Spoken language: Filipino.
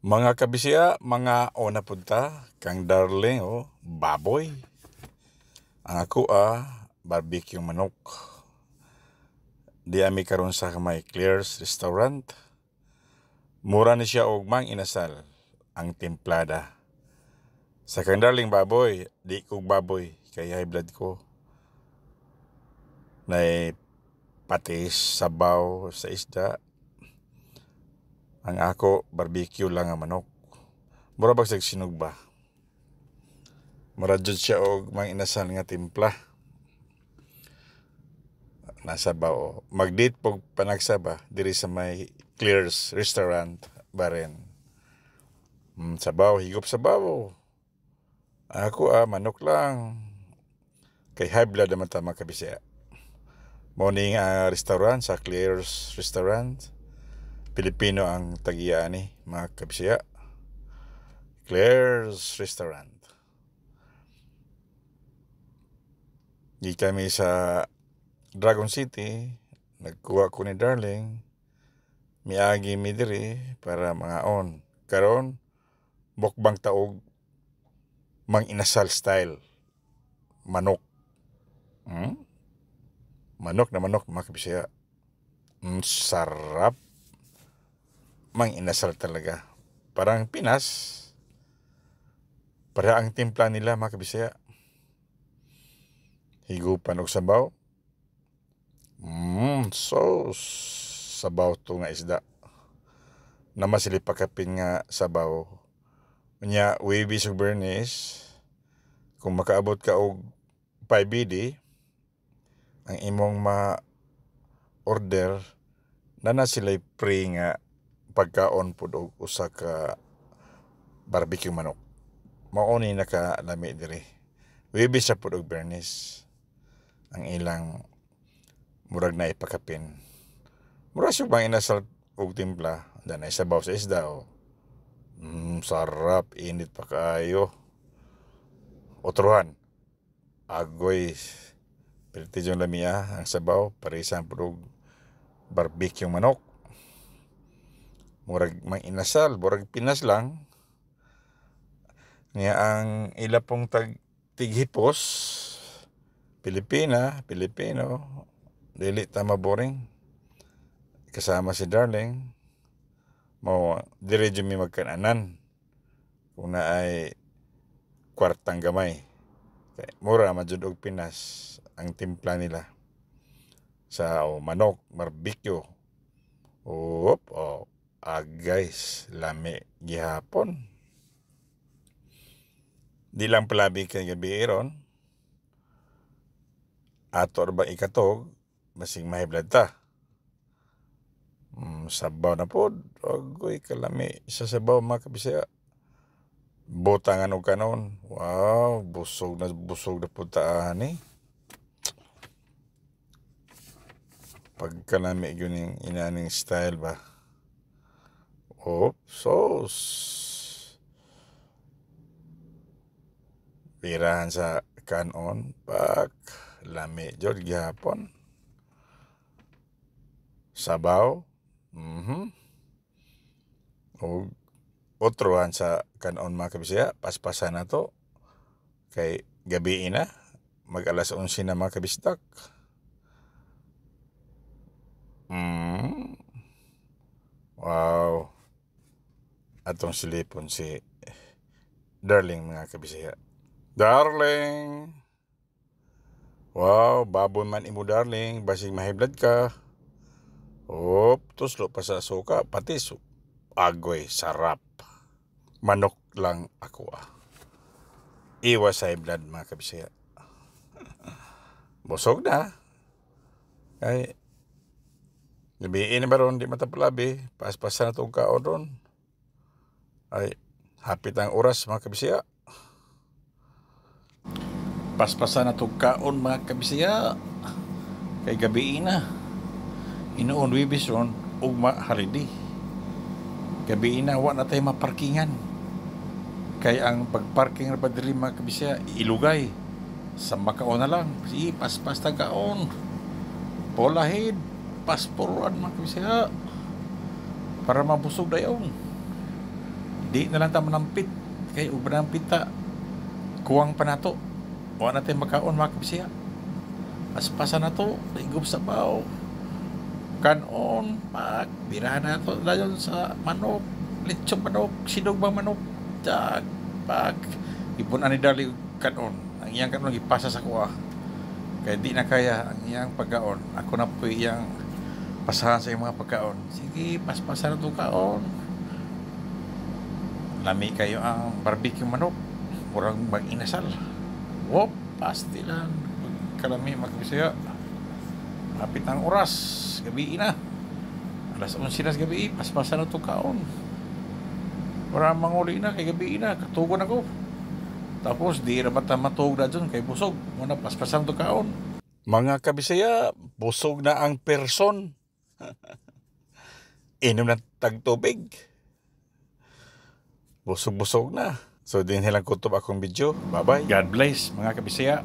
Mga kabisya, mga ona punta, kang darling baboy. Ang ako barbecue manok. Di ami karon sa may Claire's Restaurant. Mura ni siya og mang inasal ang templada. Sa kang darling baboy, di ko baboy kay high blood ko. Nay patis, sabaw sa isda. Ang ako barbecue lang ang manok. Mura ba sa sinugba? Mura jud siya og mang inasal nga timpla. Nasa bao. Mag-date pog panagsaba diri sa may Claire's Restaurant baren. Sabaw, higop sabaw. Ako manok lang. Kay high blood naman tama kabisya. Morning restaurant sa Claire's Restaurant. Pilipino ang tagiya ni mga kabisya. Claire's Restaurant. Di kami sa Dragon City, nagkuha ko ni Darling, miagi mi diri para mga on. Karon, mukbang taog, mang inasal style, manok. Manok na manok, mga kabisya. Sarap. Mang inasal talaga. Parang Pinas. Para ang timpla nila, mga kabisya. Higupan og sabaw. Sauce. Sabaw to nga isda. Namasili pakapin nga sabaw. Unya, wavy sa bernis. Kung makaabot ka og 5BD, ang imong ma-order, na sila'y free nga pagkaon po og usa ka barbecue manok. Mauni nakalami diri. Wavy sa po og bernis. Ang ilang murag na ipakapin. Murag siya bang inasal og timpla. Dan ay sabaw sa isda sarap, init pa kaayo. Otruhan. Agoy. Pilitijong lamia ang sabaw. Parisan po og barbecue manok. Murag mang inasal. Murag Pinas lang. Nga ang ilapong tighipos. Pilipino. Dili tama boring. Kasama si Darling. Dire dyan may magkananan. Kung na ay kwartang gamay. Mura majud og Pinas ang timpla nila. Sa manok, barbecue. Guys, lami gihapon. Di lang palabi kay gabi iron. Ato ba ikatog, masing mahiblad ta. Sabaw na po. Agoy, kalami. Isa sabaw mga kabisya. Butangan o kanon. Wow, busog na po taan Pagkalami yun yung inaning style ba. Sauce. Pirahan sa kanon. Lami jod gihapon. Sabaw. Otrohan sa kanon mga kabisya. Paspasan na to. Kay gabi na. Mag-alas 11 na mga kabistak. Wow. Atong silipon si Darling mga kabisya. Darling. Wow, baboy man imo Darling. Basig mahiblad ka. Tuslo pa sa suka. Patis. Agoy, sarap. Manok lang ako Iwas sa blood mga kabisya. Busog na. Ay, gabiin na ba ron, di matapalabi. Paspasan na itong kaon ron. Ay, hapit ang oras mga kabisya. Paspasan na itong kaon mga kabisya. Kay gabiin na. Inoon wibis ron, ugma holiday. Gabiin na, na tayo maparkingan. Kaya ang pagparking na padiri mga kabisya, ilugay. Sa makaon na lang. Paspas tagaon. Polahid. Pasporan mga kabisya. Para mabusog na yun. Di na lang ta manampit. Kay ug manampit ta, kuwang pa nato. Wa natin makaon mga kabisaya. Paspasan na to, ligop sa baw. Kanon, bira na to. Dayon sa manok, lechong manok, sinog bang manok. Dag, pag, ipon ani dali kanon. Ang iyang kanon, ipasa sa kuha. Kaya di na kaya ang iyang pagkaon. Ako na po iyang pasahan sa iyang mga pagkaon. Sige, paspasan na to kaon. Lami kayo ang barbecue manok. Murang mag-inasal. Wop, pasti lang. Kalami makabisaya. Kapit ang oras. Gabi na. Alas 11 na sa gabi. Paspasan na to kaon. Para manguli na. Kay gabi na. Katugon ako. Tapos di na bata matug na dyan. Kay busog. Muna paspasan na to kaon. Mga kabisaya, busog na ang person. Inom na tagtubig. Busog-busog na. So din hilang kutob akong video. Bye-bye. God bless mga kabisaya.